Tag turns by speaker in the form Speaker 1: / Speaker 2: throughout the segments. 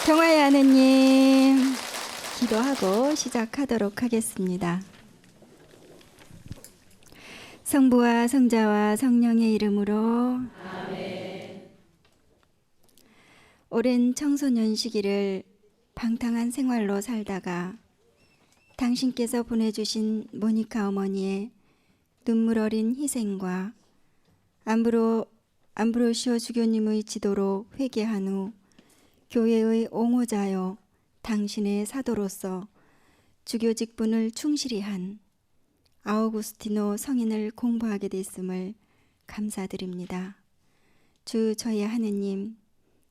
Speaker 1: 평화의 하느님, 기도하고 시작하도록 하겠습니다. 성부와 성자와 성령의 이름으로 아멘. 오랜 청소년 시기를 방탕한 생활로 살다가 당신께서 보내주신 모니카 어머니의 눈물 어린 희생과 암브로시오 주교님의 지도로 회개한 후 교회의 옹호자여 당신의 사도로서 주교 직분을 충실히 한 아우구스티노 성인을 공부하게 됐음을 감사드립니다. 주 저희 하느님,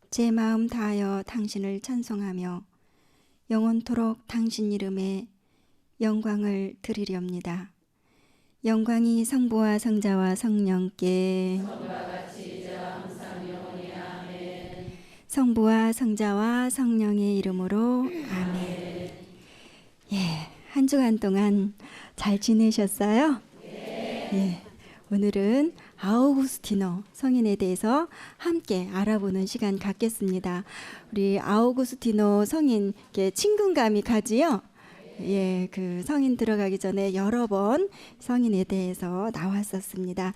Speaker 1: 제 마음 다하여 당신을 찬송하며 영원토록 당신 이름에 영광을 드리렵니다. 영광이 성부와 성자와 성령께 성부와 성자와 성령의 이름으로 아멘. 예, 한 주간 동안 잘 지내셨어요? 예, 오늘은 아우구스티노 성인에 대해서 함께 알아보는 시간 갖겠습니다. 우리 아우구스티노 성인 친근감이 가지요? 예, 그 성인 들어가기 전에 여러 번 성인에 대해서 나왔었습니다.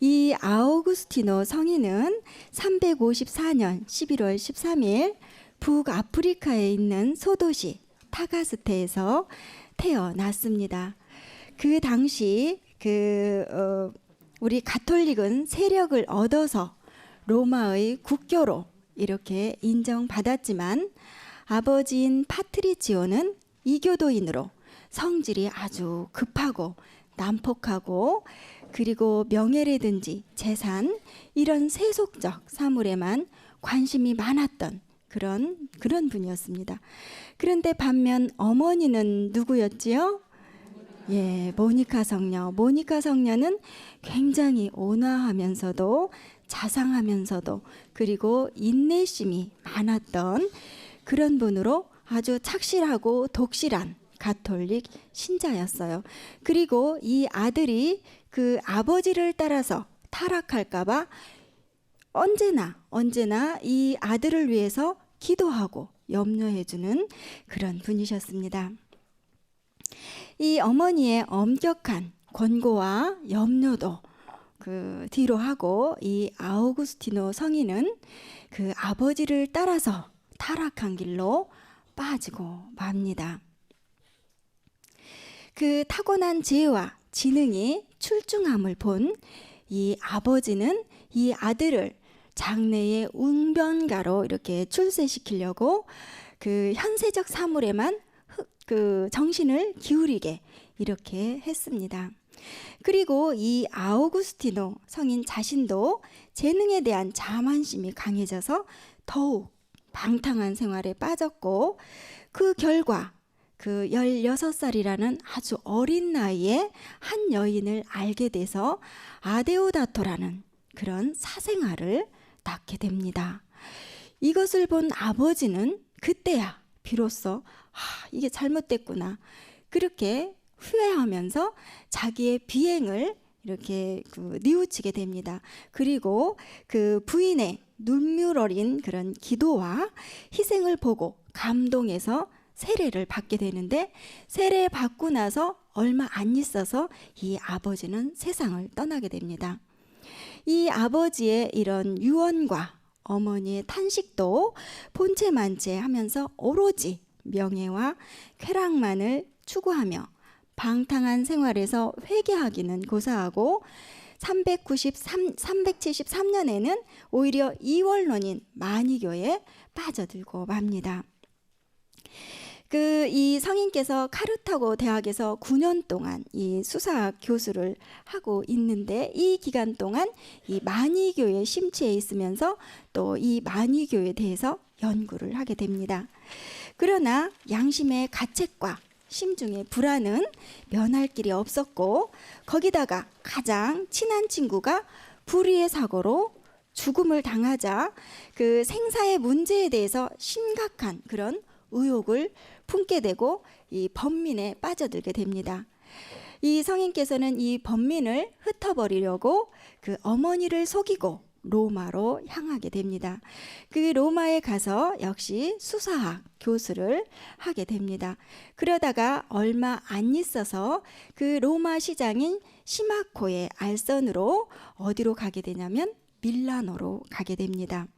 Speaker 1: 이 아우구스티노 성인은 354년 11월 13일 북아프리카에 있는 소도시 타가스테에서 태어났습니다. 그 당시 우리 가톨릭은 세력을 얻어서 로마의 국교로 이렇게 인정받았지만 아버지인 파트리치오는 이교도인으로 성질이 아주 급하고 난폭하고 그리고 명예라든지 재산 이런 세속적 사물에만 관심이 많았던 그런 분이었습니다. 그런데 반면 어머니는 누구였지요? 예, 모니카 성녀. 모니카 성녀는 굉장히 온화하면서도 자상하면서도 그리고 인내심이 많았던 그런 분으로 아주 착실하고 독실한 가톨릭 신자였어요. 그리고 이 아들이 그 아버지를 따라서 타락할까봐 언제나 이 아들을 위해서 기도하고 염려해주는 그런 분이셨습니다. 이 어머니의 엄격한 권고와 염려도 그 뒤로 하고 이 아우구스티노 성인은 그 아버지를 따라서 타락한 길로 빠지고 맙니다. 그 타고난 지혜와 지능이 출중함을 본 이 아버지는 이 아들을 장래의 웅변가로 이렇게 출세시키려고 그 현세적 사물에만 그 정신을 기울이게 이렇게 했습니다. 그리고 이 아우구스티노 성인 자신도 재능에 대한 자만심이 강해져서 더욱 방탕한 생활에 빠졌고 그 결과 그 16살이라는 아주 어린 나이에 한 여인을 알게 돼서 아데오다토라는 그런 사생아를 낳게 됩니다. 이것을 본 아버지는 그때야 비로소 이게 잘못됐구나 그렇게 후회하면서 자기의 비행을 이렇게 뉘우치게 됩니다. 그리고 그 부인의 눈물 어린 그런 기도와 희생을 보고 감동해서 세례를 받게 되는데 세례 받고 나서 얼마 안 있어서 이 아버지는 세상을 떠나게 됩니다. 이 아버지의 이런 유언과 어머니의 탄식도 본체만체 하면서 오로지 명예와 쾌락만을 추구하며 방탕한 생활에서 회개하기는 고사하고 373년에는 오히려 이원론인 마니교에 빠져들고 맙니다. 이 성인께서 카르타고 대학에서 9년 동안 이 수사학 교수를 하고 있는데 이 기간 동안 이 마니교에 심취해 있으면서 또 이 마니교에 대해서 연구를 하게 됩니다. 그러나 양심의 가책과 심중의 불안은 면할 길이 없었고 거기다가 가장 친한 친구가 불의의 사고로 죽음을 당하자 그 생사의 문제에 대해서 심각한 그런 의혹을 품게 되고 이 번민에 빠져들게 됩니다. 이 성인께서는 이 번민을 흩어버리려고 그 어머니를 속이고 로마로 향하게 됩니다. 그 로마에 가서 역시 수사학 교수를 하게 됩니다. 그러다가 얼마 안 있어서 그 로마 시장인 시마코의 알선으로 어디로 가게 되냐면 밀라노로 가게 됩니다.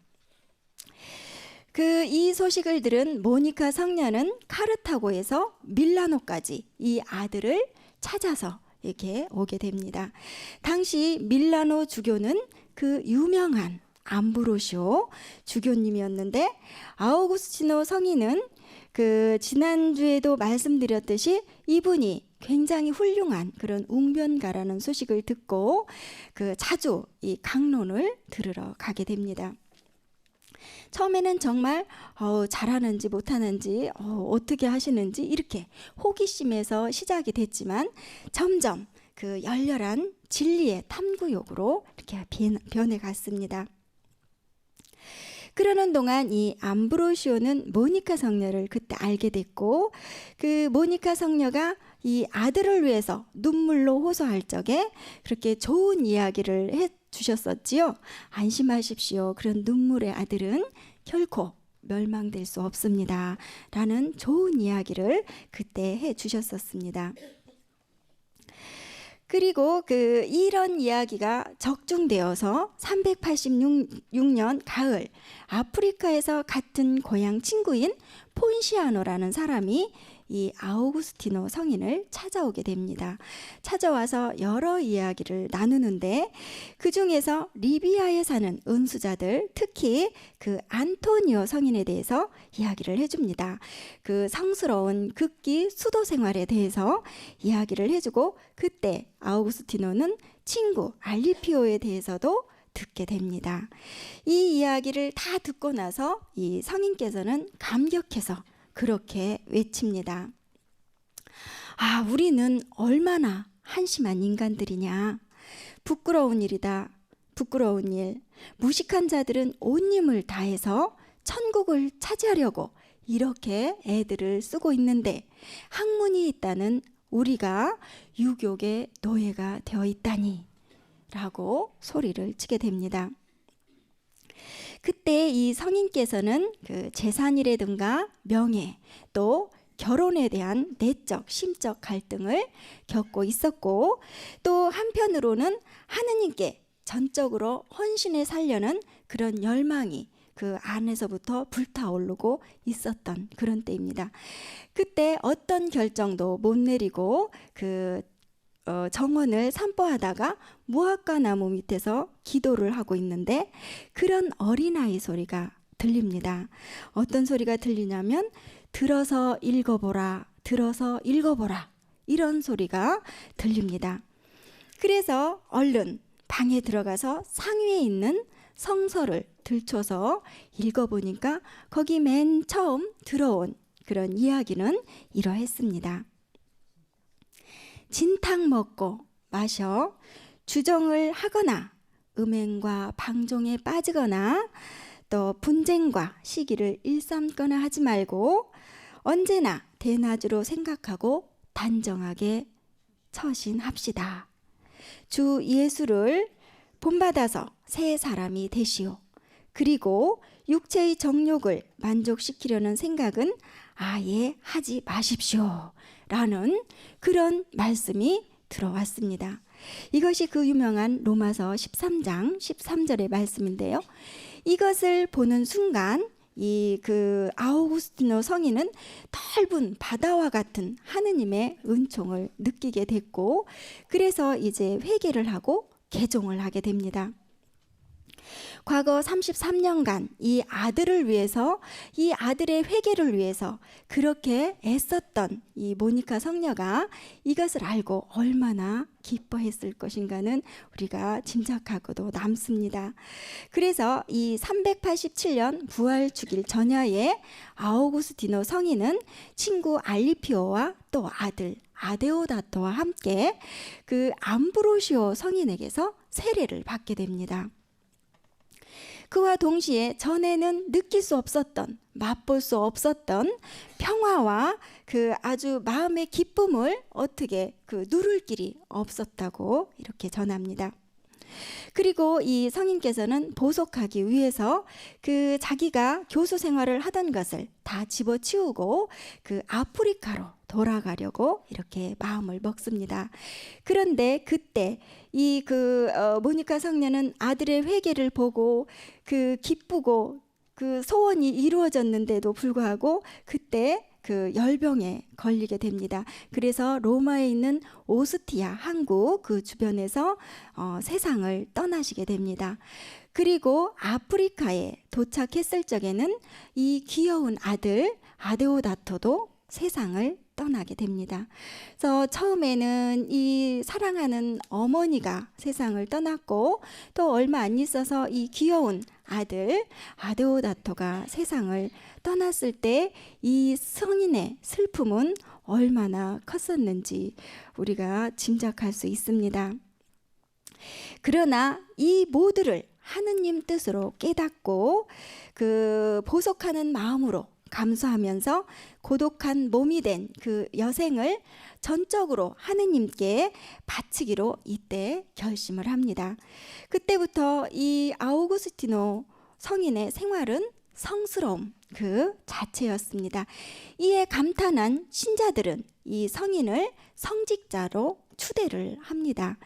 Speaker 1: 그 이 소식을 들은 모니카 성녀는 카르타고에서 밀라노까지 이 아들을 찾아서 이렇게 오게 됩니다. 당시 밀라노 주교는 그 유명한 암브로시오 주교님이었는데, 아우구스티노 성인은 그 지난주에도 말씀드렸듯이 이분이 굉장히 훌륭한 그런 웅변가라는 소식을 듣고 그 자주 이 강론을 들으러 가게 됩니다. 처음에는 정말 잘하는지 못하는지 어떻게 하시는지 이렇게 호기심에서 시작이 됐지만 점점 그 열렬한 진리의 탐구욕으로 이렇게 변해 갔습니다. 그러는 동안 이 암브로시오는 모니카 성녀를 그때 알게 됐고, 그 모니카 성녀가 이 아들을 위해서 눈물로 호소할 적에 그렇게 좋은 이야기를 해 주셨었지요. 안심하십시오. 그런 눈물의 아들은 결코 멸망될 수 없습니다. 라는 좋은 이야기를 그때 해 주셨었습니다. 그리고 그 이런 이야기가 적중되어서 386년 가을 아프리카에서 같은 고향 친구인 폰시아노라는 사람이 이 아우구스티노 성인을 찾아오게 됩니다. 찾아와서 여러 이야기를 나누는데 그 중에서 리비아에 사는 은수자들, 특히 그 안토니오 성인에 대해서 이야기를 해줍니다. 그 성스러운 극기 수도 생활에 대해서 이야기를 해주고, 그때 아우구스티노는 친구 알리피오에 대해서도 듣게 됩니다. 이 이야기를 다 듣고 나서 이 성인께서는 감격해서 그렇게 외칩니다. 아, 우리는 얼마나 한심한 인간들이냐. 부끄러운 일이다. 부끄러운 일. 무식한 자들은 온 힘을 다해서 천국을 차지하려고 이렇게 애들을 쓰고 있는데, 학문이 있다는 우리가 유욕의 노예가 되어 있다니 라고 소리를 치게 됩니다. 그때 이 성인께서는 그 재산이라든가 명예, 또 결혼에 대한 내적, 심적 갈등을 겪고 있었고, 또 한편으로는 하느님께 전적으로 헌신해 살려는 그런 열망이 그 안에서부터 불타오르고 있었던 그런 때입니다. 그때 어떤 결정도 못 내리고 그 정원을 산보하다가 무화과 나무 밑에서 기도를 하고 있는데 그런 어린아이 소리가 들립니다. 어떤 소리가 들리냐면 들어서 읽어보라, 들어서 읽어보라, 이런 소리가 들립니다. 그래서 얼른 방에 들어가서 상위에 있는 성서를 들춰서 읽어보니까 거기 맨 처음 들어온 그런 이야기는 이러했습니다. 진탕 먹고 마셔 주정을 하거나 음행과 방종에 빠지거나 또 분쟁과 시기를 일삼거나 하지 말고 언제나 대낮으로 생각하고 단정하게 처신합시다. 주 예수를 본받아서 새 사람이 되시오. 그리고 육체의 정욕을 만족시키려는 생각은 아예 하지 마십시오. 라는 그런 말씀이 들어왔습니다. 이것이 그 유명한 로마서 13장 13절의 말씀인데요. 이것을 보는 순간 이 그 아우구스티노 성인은 넓은 바다와 같은 하느님의 은총을 느끼게 됐고, 그래서 이제 회개를 하고 개종을 하게 됩니다. 과거 33년간 이 아들을 위해서, 이 아들의 회개를 위해서 그렇게 애썼던 이 모니카 성녀가 이것을 알고 얼마나 기뻐했을 것인가는 우리가 짐작하고도 남습니다. 그래서 이 387년 부활주길 전야에 아우구스티노 성인은 친구 알리피오와 또 아들 아데오다토와 함께 그 암브로시오 성인에게서 세례를 받게 됩니다. 그와 동시에 전에는 느낄 수 없었던, 맛볼 수 없었던 평화와 그 아주 마음의 기쁨을 어떻게 그 누릴 길이 없었다고 이렇게 전합니다. 그리고 이 성인께서는 보속하기 위해서 그 자기가 교수 생활을 하던 것을 다 집어치우고 그 아프리카로 돌아가려고 이렇게 마음을 먹습니다. 그런데 그때 이 모니카 성녀는 아들의 회개를 보고 그 기쁘고 그 소원이 이루어졌는데도 불구하고 그때 그 열병에 걸리게 됩니다. 그래서 로마에 있는 오스티아 항구 그 주변에서 세상을 떠나시게 됩니다. 그리고 아프리카에 도착했을 적에는 이 귀여운 아들 아데오다토도 세상을 떠나게 됩니다. 그래서 처음에는 이 사랑하는 어머니가 세상을 떠났고 또 얼마 안 있어서 이 귀여운 아들 아데오다토가 세상을 떠났을 때 이 성인의 슬픔은 얼마나 컸었는지 우리가 짐작할 수 있습니다. 그러나 이 모두를 하느님 뜻으로 깨닫고 그 보속하는 마음으로 감수하면서 고독한 몸이 된 그 여생을 전적으로 하느님께 바치기로 이때 결심을 합니다. 그때부터 이 아우구스티노 성인의 생활은 성스러움 그 자체였습니다. 이에 감탄한 신자들은 이 성인을 성직자로 추대를 합니다.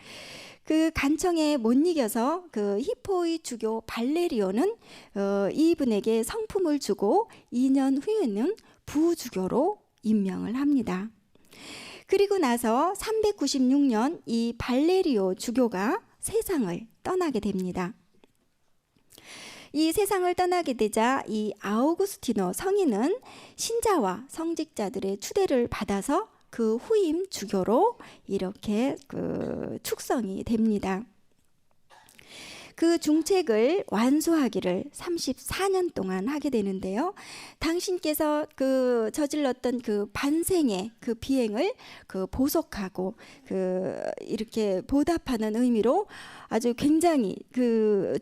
Speaker 1: 그 간청에 못 이겨서 그 히포의 주교 발레리오는 이분에게 성품을 주고 2년 후에는 부주교로 임명을 합니다. 그리고 나서 396년 이 발레리오 주교가 세상을 떠나게 됩니다. 이 세상을 떠나게 되자 이 아우구스티노 성인은 신자와 성직자들의 추대를 받아서 그 후임 주교로 이렇게 축성이 됩니다. 그 중책을 완수하기를 34년 동안 하게 되는데요. 당신께서 그 저질렀던 그 반생의 그 비행을 그 보속하고 그 이렇게 보답하는 의미로 아주 굉장히 그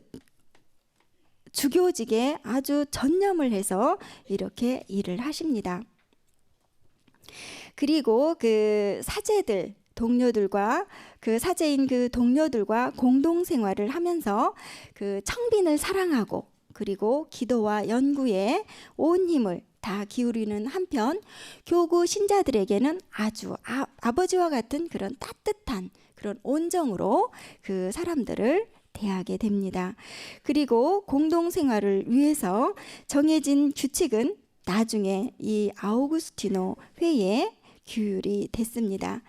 Speaker 1: 주교직에 아주 전념을 해서 이렇게 일을 하십니다. 그리고 그 사제들 동료들과 그 사제인 그 동료들과 공동 생활을 하면서 그 청빈을 사랑하고 그리고 기도와 연구에 온 힘을 다 기울이는 한편 교구 신자들에게는 아주 아버지와 같은 그런 따뜻한 그런 온정으로 그 사람들을 대하게 됩니다. 그리고 공동 생활을 위해서 정해진 규칙은 나중에 이 아우구스티노 회에 규율이 됐습니다.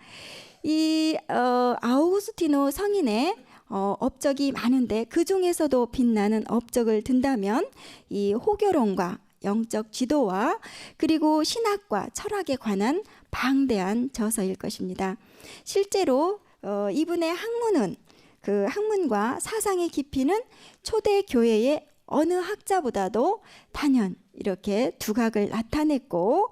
Speaker 1: 이 아우구스티노 성인의 업적이 많은데 그 중에서도 빛나는 업적을 든다면 이 호교론과 영적 지도와 그리고 신학과 철학에 관한 방대한 저서일 것입니다. 실제로 이분의 학문은 그 학문과 사상의 깊이는 초대 교회의 어느 학자보다도 단연 이렇게 두각을 나타냈고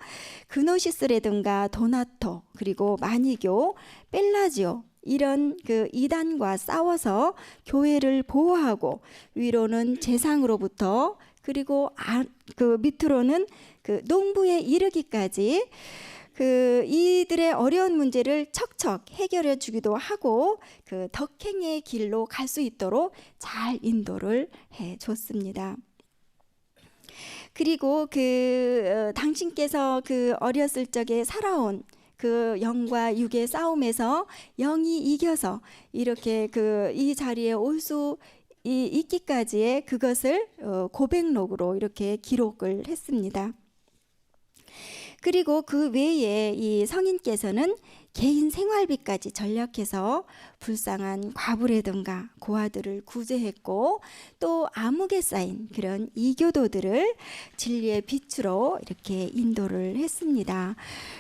Speaker 1: 그노시스라든가 도나토 그리고 마니교, 펠라지오 이런 그 이단과 싸워서 교회를 보호하고 위로는 재상으로부터 그리고 그 밑으로는 그 농부에 이르기까지 그 이들의 어려운 문제를 척척 해결해 주기도 하고 그 덕행의 길로 갈 수 있도록 잘 인도를 해 줬습니다. 그리고 그 당신께서 그 어렸을 적에 살아온 그 영과 육의 싸움에서 영이 이겨서 이렇게 그 이 자리에 올 수 있기까지의 그것을 고백록으로 이렇게 기록을 했습니다. 그리고 그 외에 이 성인께서는 개인 생활비까지 전략해서 불쌍한 과부라든가 고아들을 구제했고 또 암흑에 쌓인 그런 이교도들을 진리의 빛으로 이렇게 인도를 했습니다.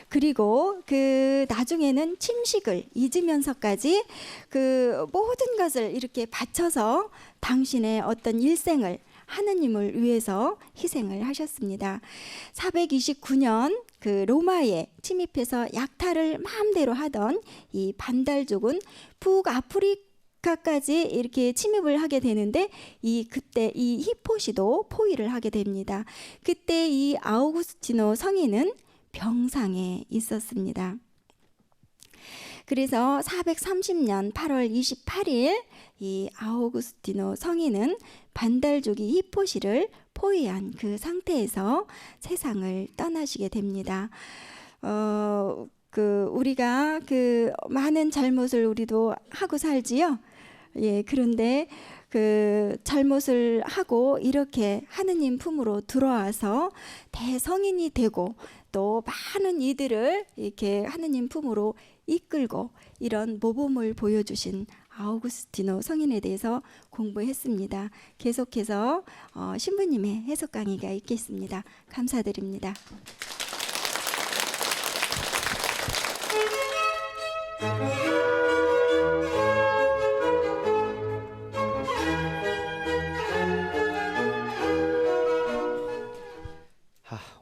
Speaker 1: 그리고 그 나중에는 침식을 잊으면서까지 그 모든 것을 이렇게 바쳐서 당신의 어떤 일생을 하느님을 위해서 희생을 하셨습니다. 429년 그 로마에 침입해서 약탈을 마음대로 하던 이 반달족은 북아프리카 아프리카까지 이렇게 침입을 하게 되는데 그때 이 히포시도 포위를 하게 됩니다. 그때 이 아우구스티노 성인은 병상에 있었습니다. 그래서 430년 8월 28일 이 아우구스티노 성인은 반달족이 히포시를 포위한 그 상태에서 세상을 떠나시게 됩니다. 우리가 그 많은 잘못을 우리도 하고 살지요. 예, 그런데 그 잘못을 하고 이렇게 하느님 품으로 들어와서 대성인이 되고 또 많은 이들을 이렇게 하느님 품으로 이끌고 이런 모범을 보여주신 아우구스티노 성인에 대해서 공부했습니다. 계속해서 신부님의 해석 강의가 있겠습니다. 감사드립니다.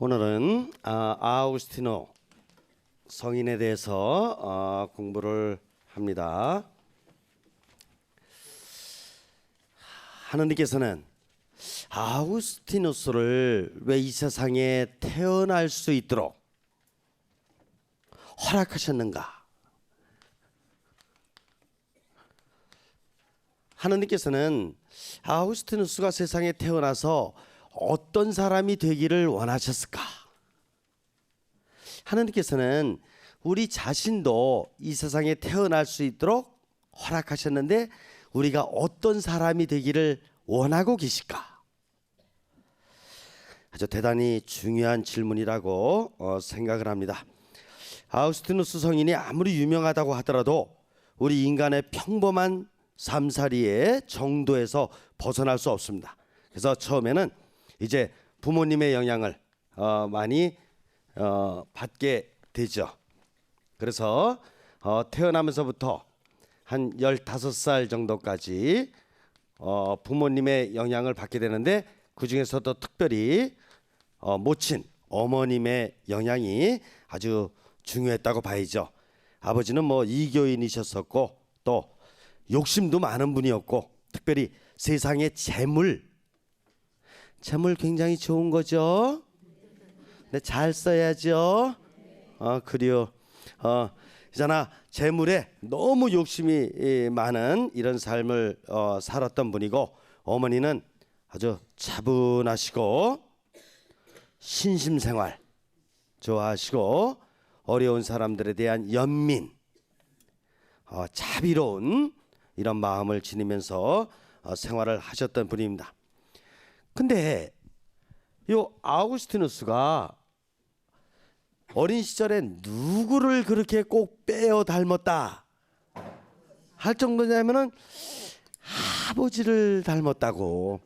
Speaker 2: 오늘은 아우구스티노 성인에 대해서 공부를 합니다. 하느님께서는 아우구스티누스를 왜 이 세상에 태어날 수 있도록 허락하셨는가? 하느님께서는 아우구스티누스가 세상에 태어나서 어떤 사람이 되기를 원하셨을까? 하느님께서는 우리 자신도 이 세상에 태어날 수 있도록 허락하셨는데 우리가 어떤 사람이 되기를 원하고 계실까? 아주 대단히 중요한 질문이라고 생각을 합니다. 아우구스티누스 성인이 아무리 유명하다고 하더라도 우리 인간의 평범한 삶살이의 정도에서 벗어날 수 없습니다. 그래서 처음에는 이제 부모님의 영향을 많이 받게 되죠. 그래서 태어나면서부터 한 15살 정도까지 부모님의 영향을 받게 되는데 그 중에서도 특별히 모친 어머님의 영향이 아주 중요했다고 봐야죠. 아버지는 뭐 이교인이셨었고 또 욕심도 많은 분이었고 특별히 세상의 재물 굉장히 좋은 거죠. 근데 잘 써야죠. 그래요. 있잖아, 재물에 너무 욕심이 많은 이런 삶을 살았던 분이고 어머니는 아주 차분하시고 신심생활 좋아하시고 어려운 사람들에 대한 연민, 자비로운 이런 마음을 지니면서 생활을 하셨던 분입니다. 근데 요 아우구스티누스가 어린 시절에 누구를 그렇게 꼭 빼어 닮았다 할 정도냐면은 아버지를 닮았다고.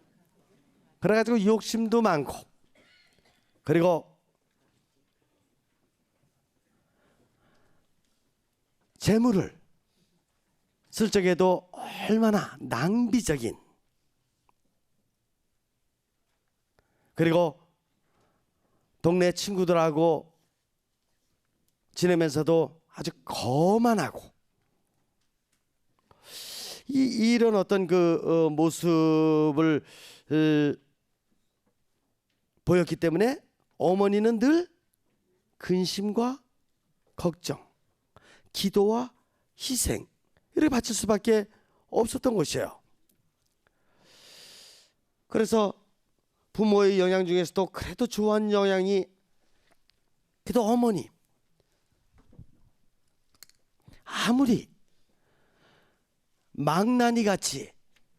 Speaker 2: 그래가지고 욕심도 많고 그리고 재물을 쓸 적에도 얼마나 낭비적인 그리고 동네 친구들하고 지내면서도 아주 거만하고 이런 어떤 그 모습을 보였기 때문에 어머니는 늘 근심과 걱정, 기도와 희생 이렇게 바칠 수밖에 없었던 것이에요. 그래서 부모의 영향 중에서도 그래도 좋아하는 영향이 그래도 어머니. 아무리 망나니 같이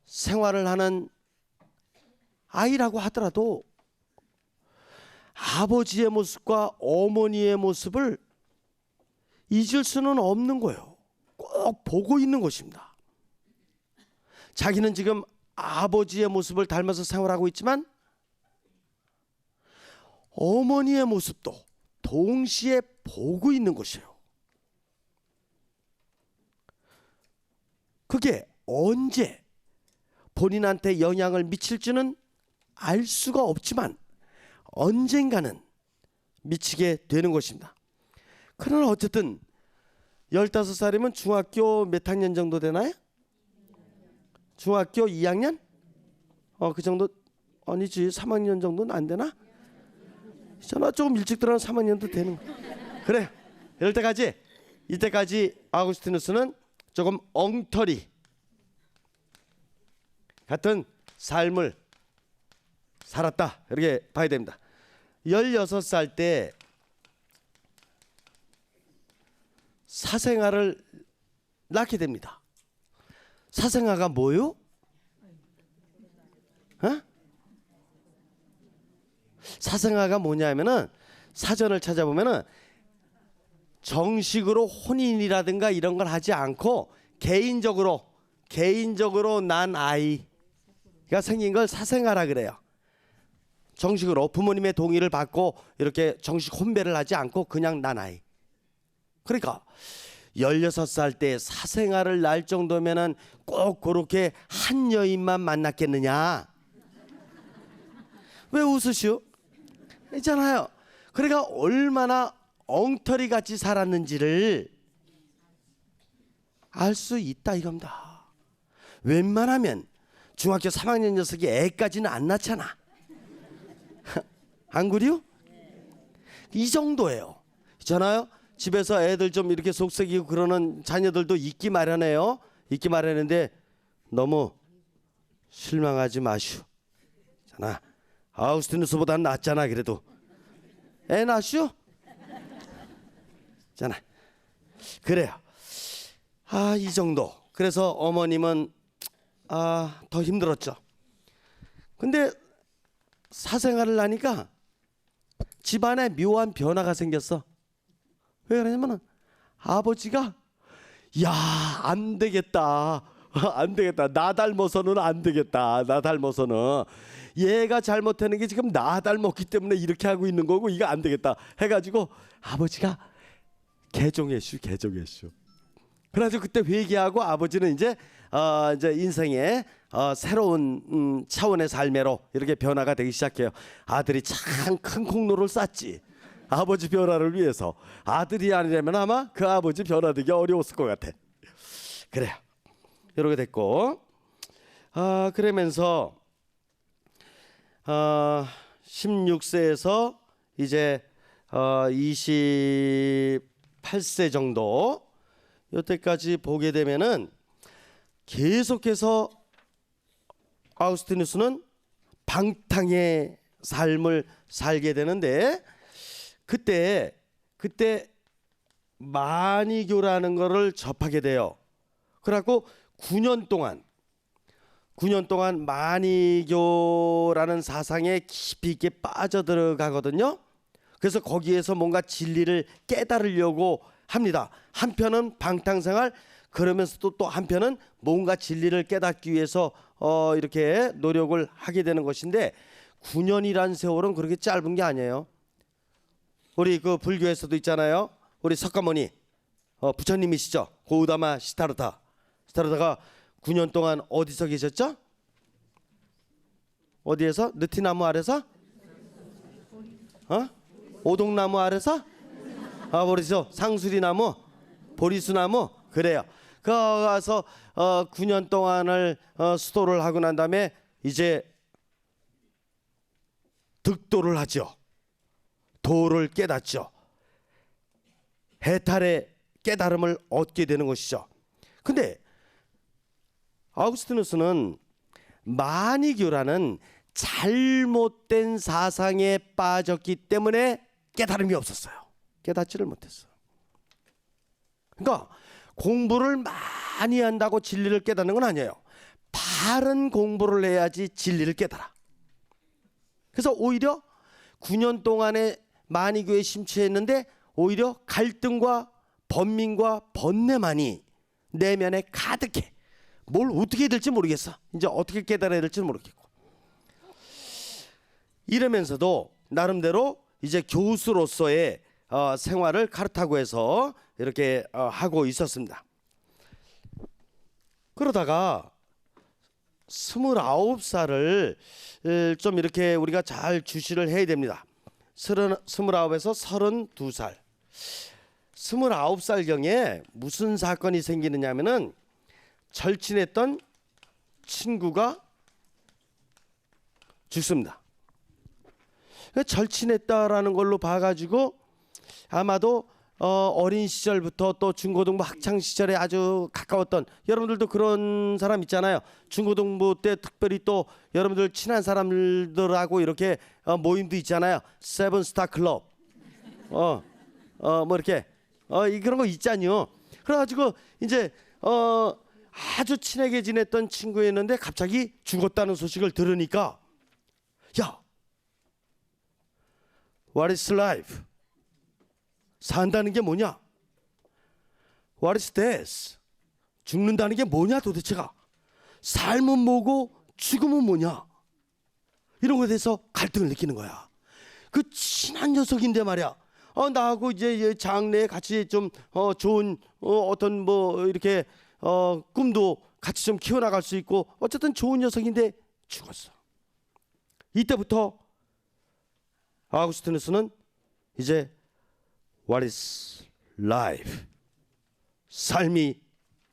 Speaker 2: 생활을 하는 아이라고 하더라도 아버지의 모습과 어머니의 모습을 잊을 수는 없는 거예요. 꼭 보고 있는 것입니다. 자기는 지금 아버지의 모습을 닮아서 생활하고 있지만 어머니의 모습도 동시에 보고 있는 것이에요. 그게 언제 본인한테 영향을 미칠지는 알 수가 없지만 언젠가는 미치게 되는 것입니다. 그러나 어쨌든 15살이면 중학교 몇 학년 정도 되나요? 중학교 2학년? 그 정도 아니지. 3학년 정도는 안 되나? 있잖아. 조금 일찍 들어가는 3학년도 되는 거. 그래. 이때까지 아우구스티누스는 조금 엉터리 같은 삶을 살았다. 이렇게 봐야 됩니다. 16살 때 사생아를 낳게 됩니다. 사생아가 뭐요? 사생아가 뭐냐면은 사전을 찾아보면은 정식으로 혼인이라든가 이런 걸 하지 않고 개인적으로 난 아이가 생긴 걸 사생아라 그래요. 정식으로 부모님의 동의를 받고 이렇게 정식 혼배를 하지 않고 그냥 난 아이. 그러니까 16살 때 사생아를 낳을 정도면은 꼭 그렇게 한 여인만 만났겠느냐? 왜 웃으시오? 있잖아요. 그러니까 얼마나 엉터리 같이 살았는지를 알 수 있다 이겁니다. 웬만하면 중학교 3학년 녀석이 애까지는 안 낳잖아. 안 그래요? 이 정도예요. 있잖아요. 집에서 애들 좀 이렇게 속썩이고 그러는 자녀들도 있기 마련해요. 있기 마련인데 너무 실망하지 마시오. 있잖아. 아우구스티누스보다는 낫잖아. 그래도 애 낳으시오? 있잖아. 그래요. 이 정도. 그래서 어머님은 더 힘들었죠. 근데 사생아를 낳으니까 집안에 묘한 변화가 생겼어. 왜 그러냐면은 아버지가 안 되겠다. 안 되겠다. 나 닮아서는 안 되겠다. 나 닮아서는 얘가 잘못하는 게 지금 나 닮았기 때문에 이렇게 하고 있는 거고 이거 안 되겠다. 해가지고 아버지가 개종했슈. 그래가지고 그때 회개하고 아버지는 이제 인생의 새로운 차원의 삶으로 이렇게 변화가 되기 시작해요. 아들이 참 큰 공로를 쌓지. 아버지 변화를 위해서. 아들이 아니라면 아마 그 아버지 변화되기 어려웠을 것 같아. 그래요. 이렇게 됐고, 그러면서 16세에서 이제 28세 정도 이때까지 보게 되면은 계속해서 아우구스티누스는 방탕의 삶을 살게 되는데 그때 마니교라는 거를 접하게 돼요. 그래갖고 9년 동안 마니교라는 사상에 깊이 있게 빠져들어가거든요. 그래서 거기에서 뭔가 진리를 깨달으려고 합니다. 한편은 방탕생활, 그러면서도 또 한편은 뭔가 진리를 깨닫기 위해서 이렇게 노력을 하게 되는 것인데 9년이란 세월은 그렇게 짧은 게 아니에요. 우리 그 불교에서도 있잖아요. 우리 석가모니 부처님이시죠. 고우다마 시타르타가 9년 동안 어디서 계셨죠? 어디에서? 느티나무 아래서? 오동나무 아래서? 모르시죠? 상수리나무, 보리수나무. 그래요. 그 가서 9년 동안을 수도를 하고 난 다음에 이제 득도를 하죠. 도를 깨닫죠. 해탈의 깨달음을 얻게 되는 것이죠. 근데 아우구스티누스는 마니교라는 잘못된 사상에 빠졌기 때문에 깨달음이 없었어요. 깨닫지를 못했어. 그러니까 공부를 많이 한다고 진리를 깨닫는 건 아니에요. 바른 공부를 해야지 진리를 깨달아. 그래서 오히려 9년 동안에 마니교에 심취했는데 오히려 갈등과 번민과 번뇌만이 내면에 가득해. 뭘 어떻게 해야 될지 모르겠어. 이제 어떻게 깨달아야 될지 모르겠고. 이러면서도 나름대로 이제 교수로서의 생활을 카르타고에서 이렇게 하고 있었습니다. 그러다가 29살을 좀 이렇게 우리가 잘 주시를 해야 됩니다. 29에서 32살. 29살경에 무슨 사건이 생기느냐면은 절친했던 친구가 죽습니다. 절친했다라는 걸로 봐가지고 아마도 어린 시절부터 또 중고등부 학창 시절에 아주 가까웠던, 여러분들도 그런 사람 있잖아요. 중고등부 때 특별히 또 여러분들 친한 사람들하고 이렇게 모임도 있잖아요. 세븐스타 클럽, 뭐 이렇게 그런 거 있잖요. 그래가지고 이제 아주 친하게 지냈던 친구였는데 갑자기 죽었다는 소식을 들으니까, 야, what is life? 산다는 게 뭐냐? What is death? 죽는다는 게 뭐냐 도대체가? 삶은 뭐고 죽음은 뭐냐? 이런 거에 대해서 갈등을 느끼는 거야. 그 친한 녀석인데 말이야. 나하고 이제 장래에 같이 좀 좋은 어떤 뭐 이렇게 꿈도 같이 좀 키워나갈 수 있고 어쨌든 좋은 녀석인데 죽었어. 이때부터 아우구스티누스는 이제 What is life? 삶이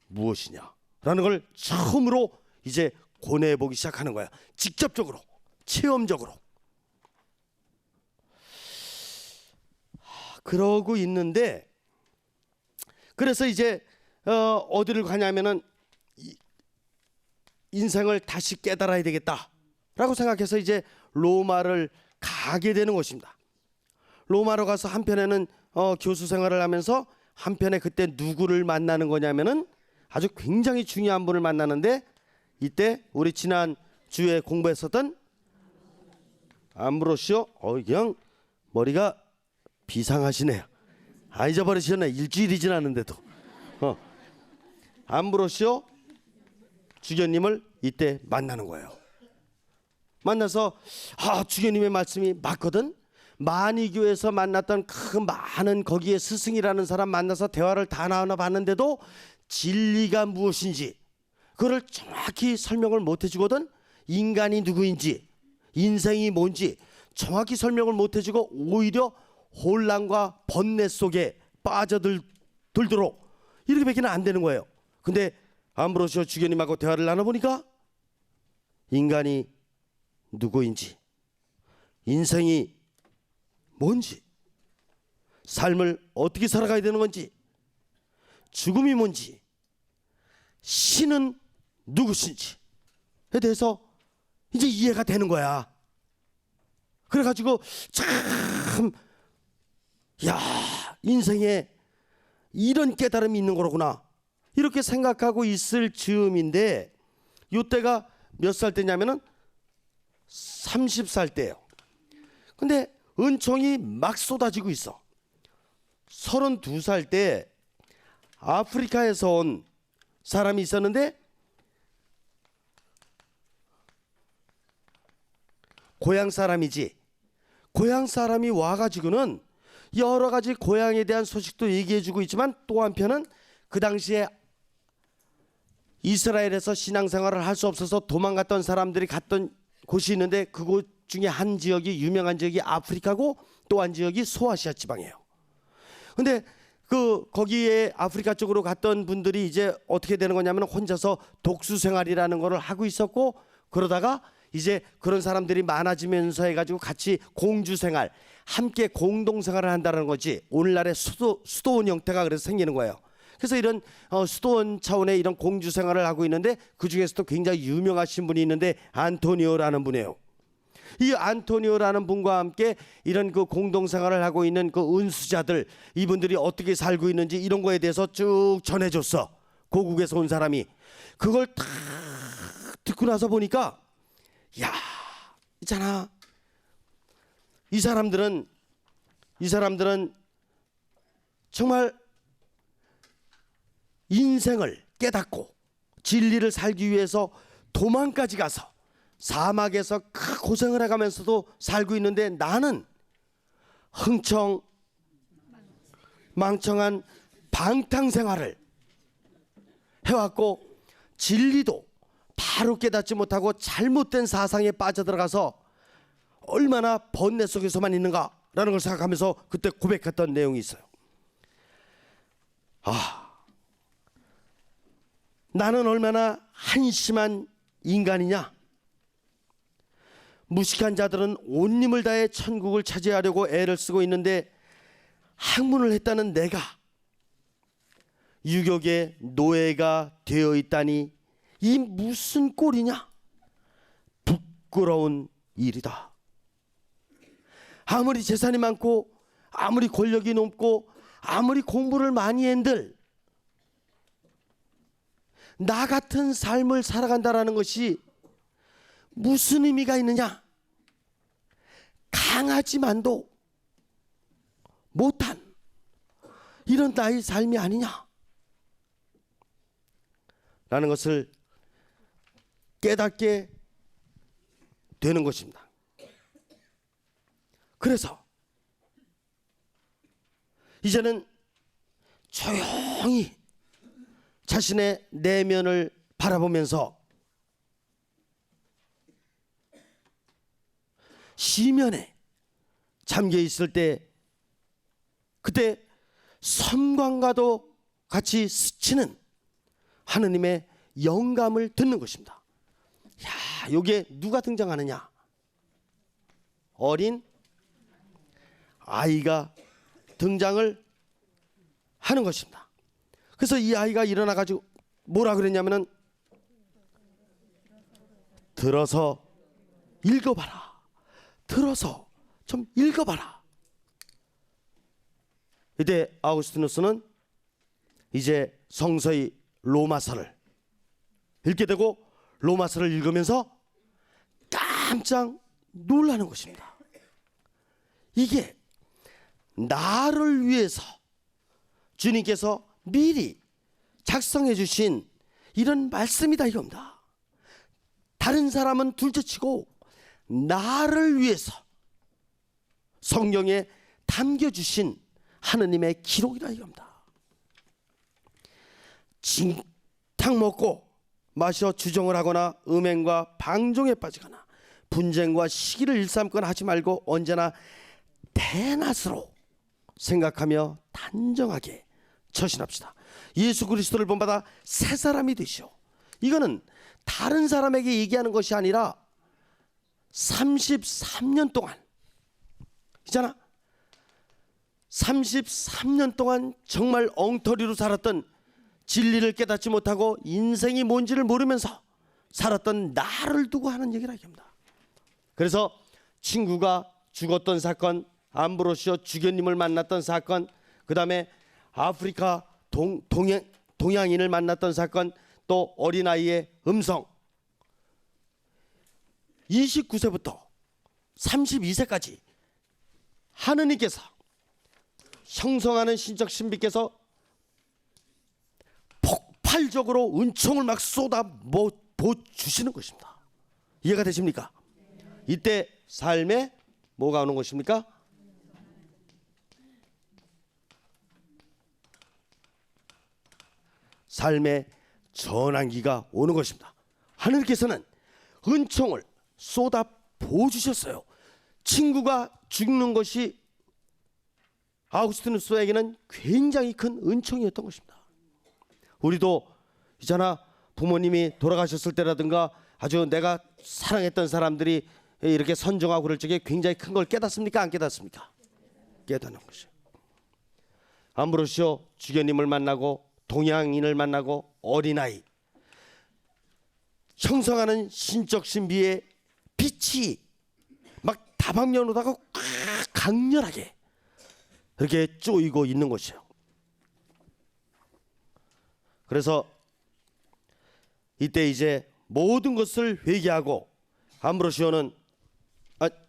Speaker 2: 무엇이냐라는 걸 처음으로 이제 고뇌해 보기 시작하는 거야. 직접적으로, 체험적으로. 그러고 있는데, 그래서 이제 어디를 가냐면은 인생을 다시 깨달아야 되겠다라고 생각해서 이제 로마를 가게 되는 것입니다. 로마로 가서 한편에는 교수 생활을 하면서 한편에 그때 누구를 만나는 거냐면은 아주 굉장히 중요한 분을 만나는데, 이때 우리 지난 주에 공부했었던 암브로시오, 그냥 머리가 비상하시네요. 잊어버리셨네. 일주일이 지났는데도. 암브로시오 주교님을 이때 만나는 거예요. 만나서 주교님의 말씀이 맞거든. 만이교에서 만났던 그 많은 거기에 스승이라는 사람 만나서 대화를 다 나눠봤는데도 진리가 무엇인지 그걸 정확히 설명을 못 해주거든. 인간이 누구인지, 인생이 뭔지 정확히 설명을 못 해주고 오히려 혼란과 번뇌 속에 빠져들도록 이렇게밖에 안 되는 거예요. 근데 암브로시오 주교님하고 대화를 나눠보니까 인간이 누구인지, 인생이 뭔지, 삶을 어떻게 살아가야 되는 건지, 죽음이 뭔지, 신은 누구신지에 대해서 이제 이해가 되는 거야. 그래가지고 참, 야, 인생에 이런 깨달음이 있는 거로구나 이렇게 생각하고 있을 즈음인데, 이때가 몇 살 때냐면은 30살 때예요. 근데 은총이 막 쏟아지고 있어. 32살 때 아프리카에서 온 사람이 있었는데, 고향 사람이지. 고향 사람이 와가지고는 여러 가지 고향에 대한 소식도 얘기해주고 있지만, 또 한편은 그 당시에 이스라엘에서 신앙생활을 할 수 없어서 도망갔던 사람들이 갔던 곳이 있는데, 그곳 중에 한 지역이, 유명한 지역이 아프리카고 또 한 지역이 소아시아 지방이에요. 근데 거기에 아프리카 쪽으로 갔던 분들이 이제 어떻게 되는 거냐면 혼자서 독수 생활이라는 거를 하고 있었고, 그러다가 이제 그런 사람들이 많아지면서 해가지고 같이 공주 생활, 함께 공동 생활을 한다는 거지. 오늘날의 수도원 형태가 그래서 생기는 거예요. 그래서 이런 수도원 차원의 이런 공주 생활을 하고 있는데, 그 중에서도 굉장히 유명하신 분이 있는데 안토니오라는 분이에요. 이 안토니오라는 분과 함께 이런 그 공동생활을 하고 있는 그 은수자들, 이분들이 어떻게 살고 있는지 이런 거에 대해서 쭉 전해줬어. 고국에서 온 사람이. 그걸 딱 듣고 나서 보니까, 야, 있잖아, 이 사람들은 정말 인생을 깨닫고 진리를 살기 위해서 도망까지 가서 사막에서 그 고생을 해가면서도 살고 있는데, 나는 망청한 방탕생활을 해왔고 진리도 바로 깨닫지 못하고 잘못된 사상에 빠져들어가서 얼마나 번뇌 속에서만 있는가라는 걸 생각하면서 그때 고백했던 내용이 있어요. 나는 얼마나 한심한 인간이냐? 무식한 자들은 온 힘을 다해 천국을 차지하려고 애를 쓰고 있는데 학문을 했다는 내가 유격의 노예가 되어 있다니 이 무슨 꼴이냐? 부끄러운 일이다. 아무리 재산이 많고 아무리 권력이 높고 아무리 공부를 많이 한들 나 같은 삶을 살아간다라는 것이 무슨 의미가 있느냐? 강하지만도 못한 이런 나의 삶이 아니냐? 라는 것을 깨닫게 되는 것입니다. 그래서 이제는 조용히 자신의 내면을 바라보면서 시면에 잠겨 있을 때 그때 섬광과도 같이 스치는 하느님의 영감을 듣는 것입니다. 야, 여기에 누가 등장하느냐? 어린 아이가 등장을 하는 것입니다. 그래서 이 아이가 일어나 가지고 뭐라 그랬냐면은 들어서 읽어봐라. 들어서 좀 읽어봐라. 이때 아우구스티누스는 이제 성서의 로마서를 읽게 되고 로마서를 읽으면서 깜짝 놀라는 것입니다. 이게 나를 위해서 주님께서 미리 작성해 주신 이런 말씀이다 이겁니다. 다른 사람은 둘째치고 나를 위해서 성경에 담겨주신 하느님의 기록이라 이겁니다. 진탕 먹고 마셔 주정을 하거나 음행과 방종에 빠지거나 분쟁과 시기를 일삼거나 하지 말고 언제나 대낮으로 생각하며 단정하게 처신합시다. 예수 그리스도를 본받아 새 사람이 되시오. 이거는 다른 사람에게 얘기하는 것이 아니라 33년 동안 있잖아. 33년 동안 정말 엉터리로 살았던, 진리를 깨닫지 못하고 인생이 뭔지를 모르면서 살았던 나를 두고 하는 얘기라 합니다. 그래서 친구가 죽었던 사건, 암브로시오 주교님을 만났던 사건, 그 다음에 아프리카 동양인을 만났던 사건, 또 어린아이의 음성, 29세부터 32세까지 하느님께서 형성하는 신적 신비께서 폭발적으로 은총을 막 쏟아 주시는 것입니다. 이해가 되십니까? 이때 삶에 뭐가 오는 것입니까? 삶의 전환기가 오는 것입니다. 하느님께서는 은총을 쏟아 부어주셨어요. 친구가 죽는 것이 아우구스티누스에게는 굉장히 큰 은총이었던 것입니다. 우리도 있잖아, 부모님이 돌아가셨을 때라든가 아주 내가 사랑했던 사람들이 이렇게 선정하고 그럴 적에 굉장히 큰 걸 깨닫습니까? 안 깨닫습니까? 깨닫는 것이에요. 암브로시오 주교님을 만나고 동양인을 만나고 어린아이, 형성하는 신적 신비의 빛이 막 다방면으로다가 강렬하게 이렇게 쪼이고 있는 것이에요. 그래서 이때 이제 모든 것을 회개하고 암브로시오는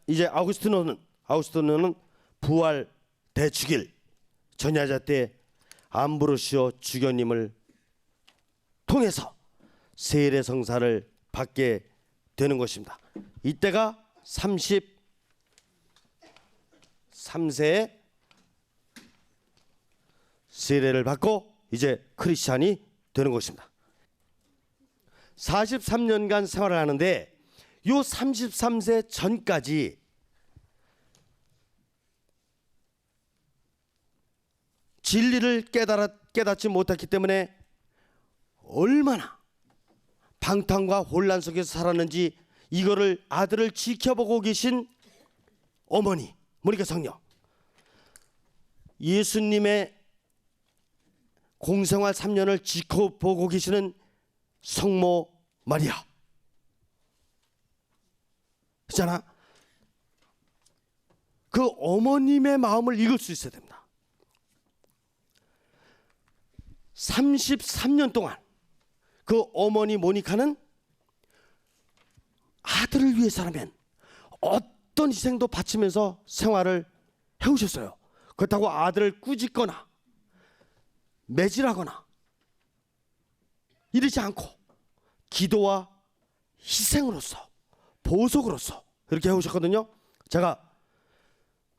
Speaker 2: 이제 아우구스티노는 부활 대축일 전야자 때 암브로시오 주교님을 통해서 세례 성사를 받게 되는 것입니다. 이때가 33세에 세례를 받고 이제 크리스찬이 되는 것입니다. 43년간 생활을 하는데 요 33세 전까지 진리를 깨닫지 못했기 때문에 얼마나 방탕과 혼란 속에서 살았는지 이거를 아들을 지켜보고 계신 어머니 모니카 성녀, 예수님의 공생활 3년을 지켜보고 계시는 성모 마리아 있잖아. 그 어머님의 마음을 읽을 수 있어야 됩니다. 33년 동안 그 어머니 모니카는 아들을 위해서라면 어떤 희생도 바치면서 생활을 해오셨어요. 그렇다고 아들을 꾸짖거나 매질하거나 이러지 않고 기도와 희생으로서 보석으로서 이렇게 해오셨거든요. 제가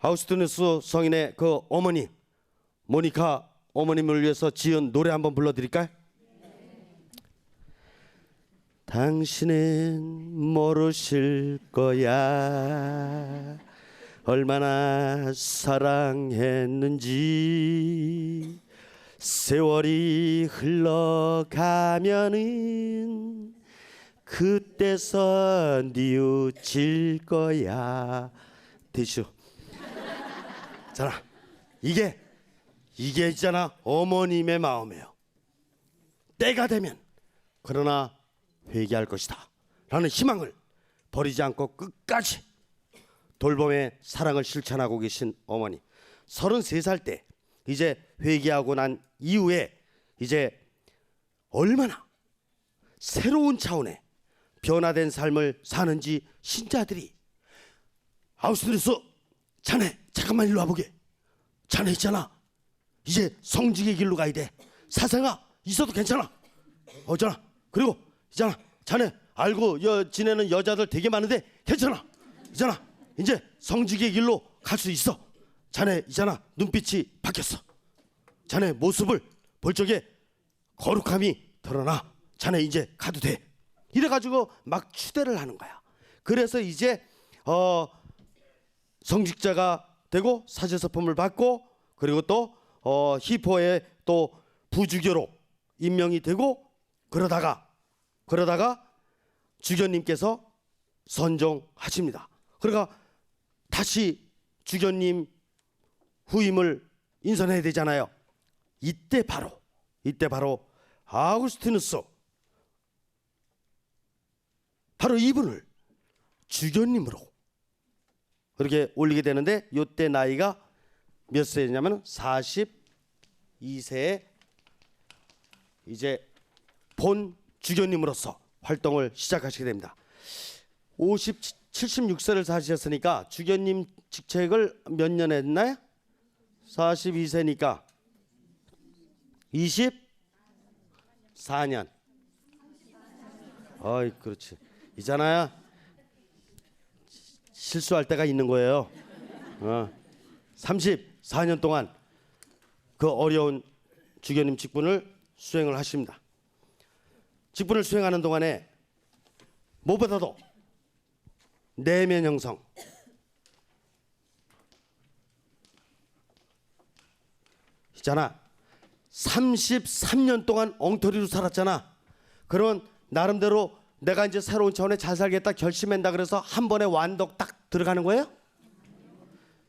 Speaker 2: 아우스티누스 성인의 그 어머니 모니카 어머님을 위해서 지은 노래 한번 불러드릴까요? 당신은 모르실 거야 얼마나 사랑했는지 세월이 흘러가면은 그때서 뉘우칠 거야. 대슈. 자, 이게 있잖아 어머님의 마음이에요. 때가 되면 그러나 회개할 것이다 라는 희망을 버리지 않고 끝까지 돌봄의 사랑을 실천하고 계신 어머니. 33살 때 이제 회개하고 난 이후에 이제 얼마나 새로운 차원의 변화된 삶을 사는지 신자들이 아우스티누스 자네 잠깐만 일로 와보게. 자네 있잖아 이제 성직의 길로 가야 돼. 사생아 있어도 괜찮아. 어쩌나. 그리고 있잖아 자네 알고 지내는 여자들 되게 많은데 괜찮아. 있잖아 이제 성직의 길로 갈 수 있어. 자네 있잖아 눈빛이 바뀌었어. 자네 모습을 볼 적에 거룩함이 드러나. 자네 이제 가도 돼. 이래가지고 막 추대를 하는 거야. 그래서 이제 성직자가 되고 사제서품을 받고 그리고 또 히포의 또 부주교로 임명이 되고 그러다가 주교님께서 선정하십니다. 그러니까 다시 주교님 후임을 인선해야 되잖아요. 이때 바로 아우구스티누스 바로 이분을 주교님으로 그렇게 올리게 되는데 이때 나이가 몇 세냐면 42세에 이제 본 주교님으로서 활동을 시작하시게 됩니다. 76세를 사셨으니까 주교님 직책을 몇 년 했나요? 42세니까 24년. 어이 그렇지. 있잖아요. 실수할 때가 있는 거예요. 34년 동안 그 어려운 주교님 직분을 수행을 하십니다. 직분을 수행하는 동안에 무엇보다도 내면 형성, 있잖아 33년 동안 엉터리로 살았잖아. 그런 나름대로 내가 이제 새로운 차원에 잘 살겠다 결심한다 그래서 한 번에 완독 딱 들어가는 거예요?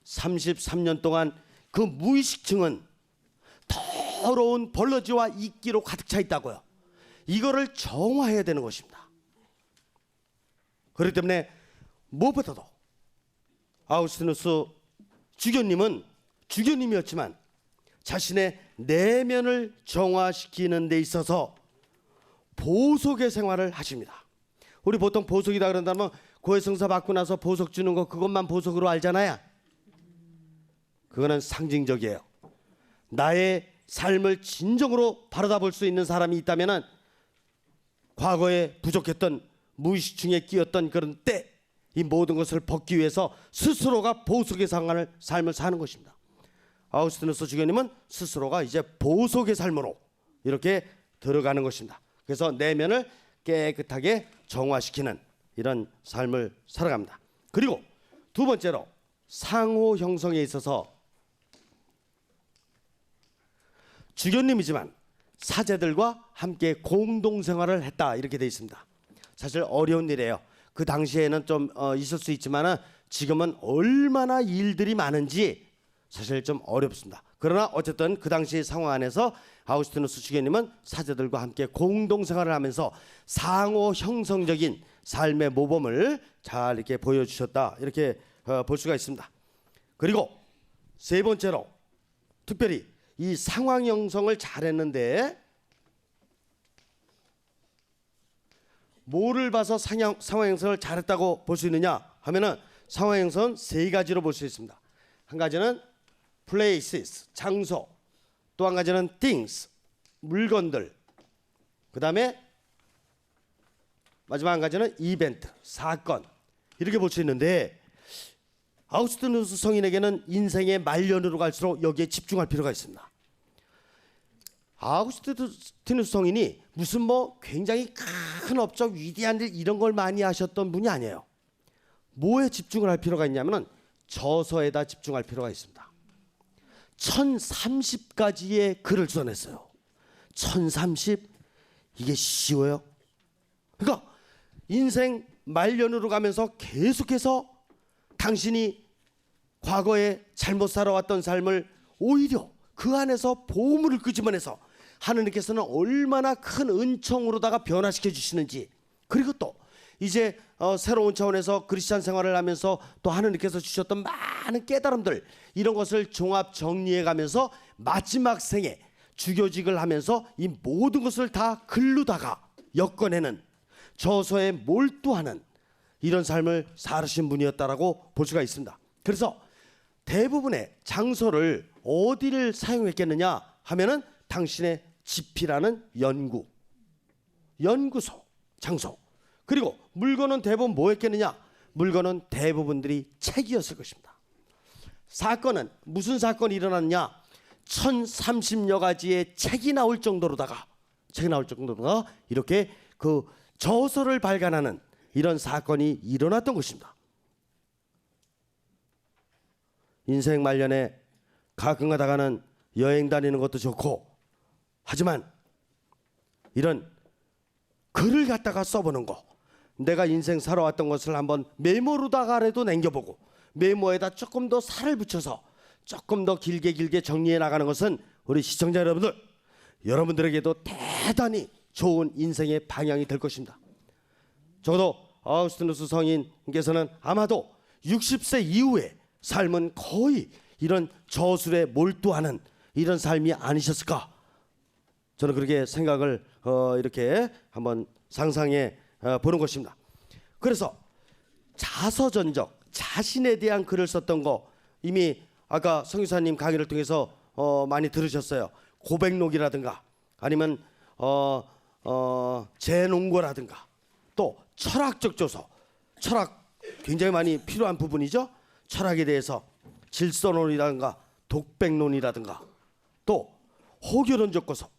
Speaker 2: 33년 동안 그 무의식층은 더러운 벌러지와 이끼로 가득 차 있다고요. 이거를 정화해야 되는 것입니다. 그렇기 때문에 무엇보다도 아우구스티누스 주교님은 주교님이었지만 자신의 내면을 정화시키는 데 있어서 보석의 생활을 하십니다. 우리 보통 보석이다 그런다면 고해성사 받고 나서 보석 주는 거 그것만 보석으로 알잖아요. 그거는 상징적이에요. 나의 삶을 진정으로 바라다 볼 수 있는 사람이 있다면 과거에 부족했던 무의식층에 끼었던 그런 때 이 모든 것을 벗기 위해서 스스로가 보석의 삶을 사는 것입니다. 아우구스티누스 주교님은 스스로가 이제 보석의 삶으로 이렇게 들어가는 것입니다. 그래서 내면을 깨끗하게 정화시키는 이런 삶을 살아갑니다. 그리고 두 번째로 상호 형성에 있어서 주교님이지만 사제들과 함께 공동 생활을 했다 이렇게 되어 있습니다. 사실 어려운 일이에요. 그 당시에는 좀 있을 수 있지만은 지금은 얼마나 일들이 많은지 사실 좀 어렵습니다. 그러나 어쨌든 그 당시 상황 안에서 아우구스티누스 주교님은 사제들과 함께 공동생활을 하면서 상호 형성적인 삶의 모범을 잘 이렇게 보여주셨다, 이렇게 볼 수가 있습니다. 그리고 세 번째로 특별히 이 상황 형성을 잘했는데 뭐를 봐서 상황 형성을 잘했다고 볼 수 있느냐 하면은 상황 형성은 세 가지로 볼 수 있습니다. 한 가지는 places, 장소, 또 한 가지는 things, 물건들, 그 다음에 마지막 한 가지는 이벤트, 사건, 이렇게 볼 수 있는데 아우구스티누스 성인에게는 인생의 말년으로 갈수록 여기에 집중할 필요가 있습니다. 아우구스티누스 성인이 무슨 뭐 굉장히 큰 업적, 위대한 일 이런 걸 많이 하셨던 분이 아니에요. 뭐에 집중을 할 필요가 있냐면은 저서에다 집중할 필요가 있습니다. 1030가지의 글을 써냈어요. 1030, 이게 쉬워요? 그러니까 인생 말년으로 가면서 계속해서 당신이 과거에 잘못 살아왔던 삶을 오히려 그 안에서 보물을 끄집어내서 하느님께서는 얼마나 큰 은총으로다가 변화시켜 주시는지, 그리고 또 이제 새로운 차원에서 크리스찬 생활을 하면서 또 하느님께서 주셨던 많은 깨달음들, 이런 것을 종합 정리해 가면서 마지막 생에 주교직을 하면서 이 모든 것을 다 글로다가 엮어내는, 저서에 몰두하는 이런 삶을 살으신 분이었다라고 볼 수가 있습니다. 그래서 대부분의 장소를 어디를 사용했겠느냐 하면은 당신의 집이라는 연구소, 장소. 그리고 물건은 대부분 뭐 했겠느냐? 물건은 대부분들이 책이었을 것입니다. 사건은 무슨 사건이 일어났냐? 1030여 가지의 책이 나올 정도로다가 이렇게 그 저서를 발간하는 이런 사건이 일어났던 것입니다. 인생 말년에 가끔 가다가는 여행 다니는 것도 좋고, 하지만 이런 글을 갖다가 써보는 거, 내가 인생 살아왔던 것을 한번 메모로다가라도 남겨보고 메모에다 조금 더 살을 붙여서 조금 더 길게 정리해 나가는 것은 우리 시청자 여러분들에게도 대단히 좋은 인생의 방향이 될 것입니다. 적어도 아우구스티누스 성인께서는 아마도 60세 이후에 삶은 거의 이런 저술에 몰두하는 이런 삶이 아니셨을까, 저는 그렇게 생각을 이렇게 한번 상상해 보는 것입니다. 그래서 자서전적, 자신에 대한 글을 썼던 거 이미 아까 성유사님 강의를 통해서 많이 들으셨어요. 고백록이라든가 아니면 재논거라든가 또 철학적 조서, 철학 굉장히 많이 필요한 부분이죠. 철학에 대해서 질서론이라든가 독백론이라든가 또 호교론적 고서,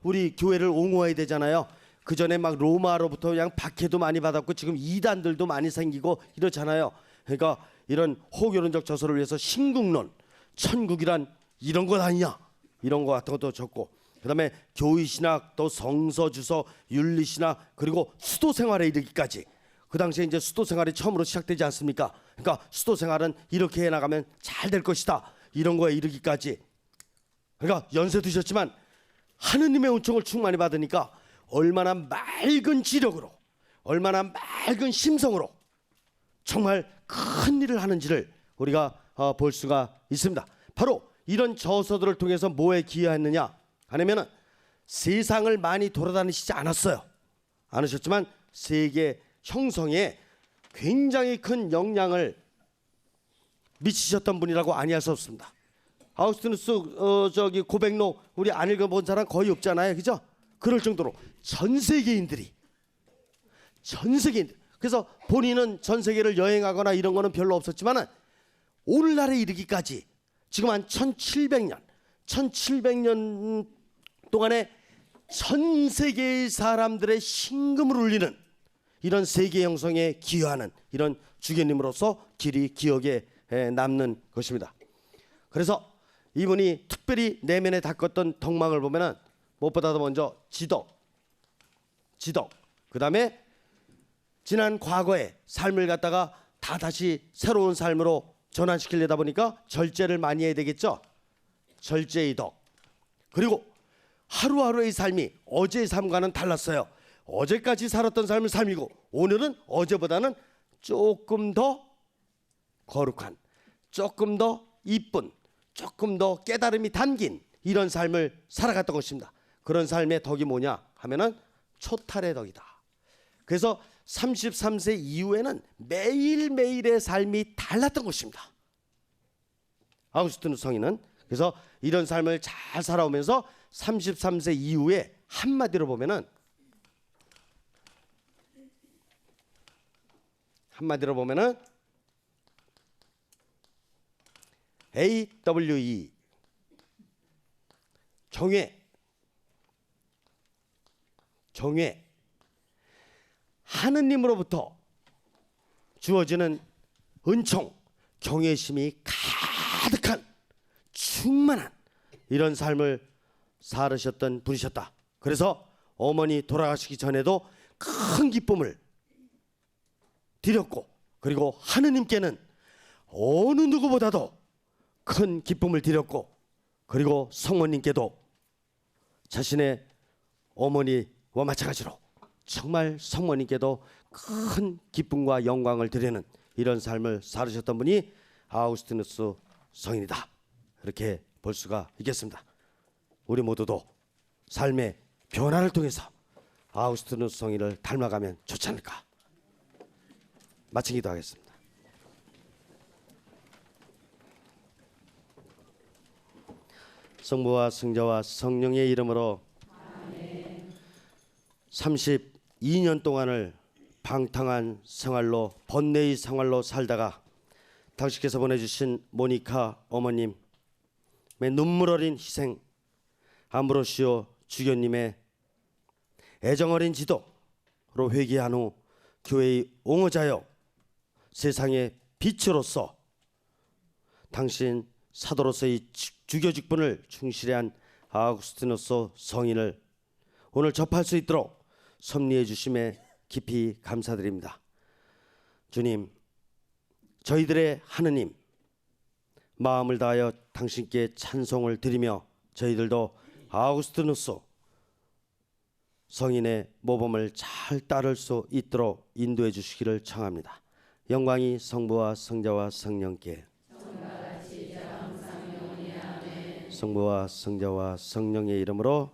Speaker 2: 우리 교회를 옹호해야 되잖아요. 그 전에 막 로마로부터 그냥 박해도 많이 받았고 지금 이단들도 많이 생기고 이렇잖아요. 그러니까 이런 호교론적 저서를 위해서 신국론, 천국이란 이런 것 아니냐, 이런 거 같은 것도 적고, 그다음에 교의신학, 또 성서주서, 윤리신학, 그리고 수도생활에 이르기까지. 그 당시에 이제 수도생활이 처음으로 시작되지 않습니까? 그러니까 수도생활은 이렇게 해나가면 잘 될 것이다, 이런 거에 이르기까지. 그러니까 연세 드셨지만 하느님의 은총을 충만히 받으니까 얼마나 맑은 지력으로, 얼마나 맑은 심성으로 정말 큰 일을 하는지를 우리가 볼 수가 있습니다. 바로 이런 저서들을 통해서 뭐에 기여했느냐 하면은 세상을 많이 돌아다니시지 않으셨지만 세계 형성에 굉장히 큰 영향을 미치셨던 분이라고 아니할 수 없습니다. 아우구스티누스 고백록 우리 안 읽어본 사람 거의 없잖아요, 그죠? 그럴 정도로 전 세계인들, 그래서 본인은 전 세계를 여행하거나 이런 거는 별로 없었지만은 오늘날에 이르기까지 지금 한 1700년 동안에 전 세계의 사람들의 심금을 울리는 이런 세계 형성에 기여하는 이런 주교님으로서 길이 기억에 남는 것입니다. 그래서 이분이 특별히 내면에 닦았던 덕망을 보면은 무엇보다도 먼저 지덕, 그 다음에 지난 과거의 삶을 갖다가 다 다시 새로운 삶으로 전환시키려다 보니까 절제를 많이 해야 되겠죠. 절제의 덕. 그리고 하루하루의 삶이 어제의 삶과는 달랐어요. 어제까지 살았던 삶은 삶이고 오늘은 어제보다는 조금 더 거룩한, 조금 더 이쁜, 조금 더 깨달음이 담긴 이런 삶을 살아갔던 것입니다. 그런 삶의 덕이 뭐냐 하면은 초탈의 덕이다. 그래서 33세 이후에는 매일매일의 삶이 달랐던 것입니다. 아우구스티누스 성인은 그래서 이런 삶을 잘 살아오면서 33세 이후에 한마디로 보면은 AWE 정회 하느님으로부터 주어지는 은총, 경외심이 가득한 충만한 이런 삶을 살으셨던 분이셨다. 그래서 어머니 돌아가시기 전에도 큰 기쁨을 드렸고, 그리고 하느님께는 어느 누구보다도 큰 기쁨을 드렸고, 그리고 성모님께도 자신의 어머니와 마찬가지로 정말 성모님께도 큰 기쁨과 영광을 드리는 이런 삶을 살으셨던 분이 아우구스티누스 성인이다. 이렇게 볼 수가 있겠습니다. 우리 모두도 삶의 변화를 통해서 아우구스티누스 성인을 닮아가면 좋지 않을까. 마친 기도하겠습니다. 성부와 성자와 성령의 이름으로 32년 동안을 방탕한 생활로, 번뇌의 생활로 살다가 당신께서 보내주신 모니카 어머님의 눈물 어린 희생, 암브로시오 주교님의 애정 어린 지도로 회개한 후 교회의 옹호자여 세상의 빛으로서 당신 사도로서의 주교 직분을 충실히 한 아우구스티누스 성인을 오늘 접할 수 있도록 섭리해 주심에 깊이 감사드립니다. 주님, 저희들의 하느님, 마음을 다하여 당신께 찬송을 드리며 저희들도 아우구스티누스 성인의 모범을 잘 따를 수 있도록 인도해 주시기를 청합니다. 영광이 성부와 성자와 성령께, 성부와 성자와 성령의 이름으로.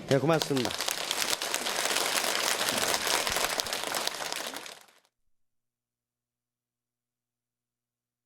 Speaker 2: 네, 고맙습니다.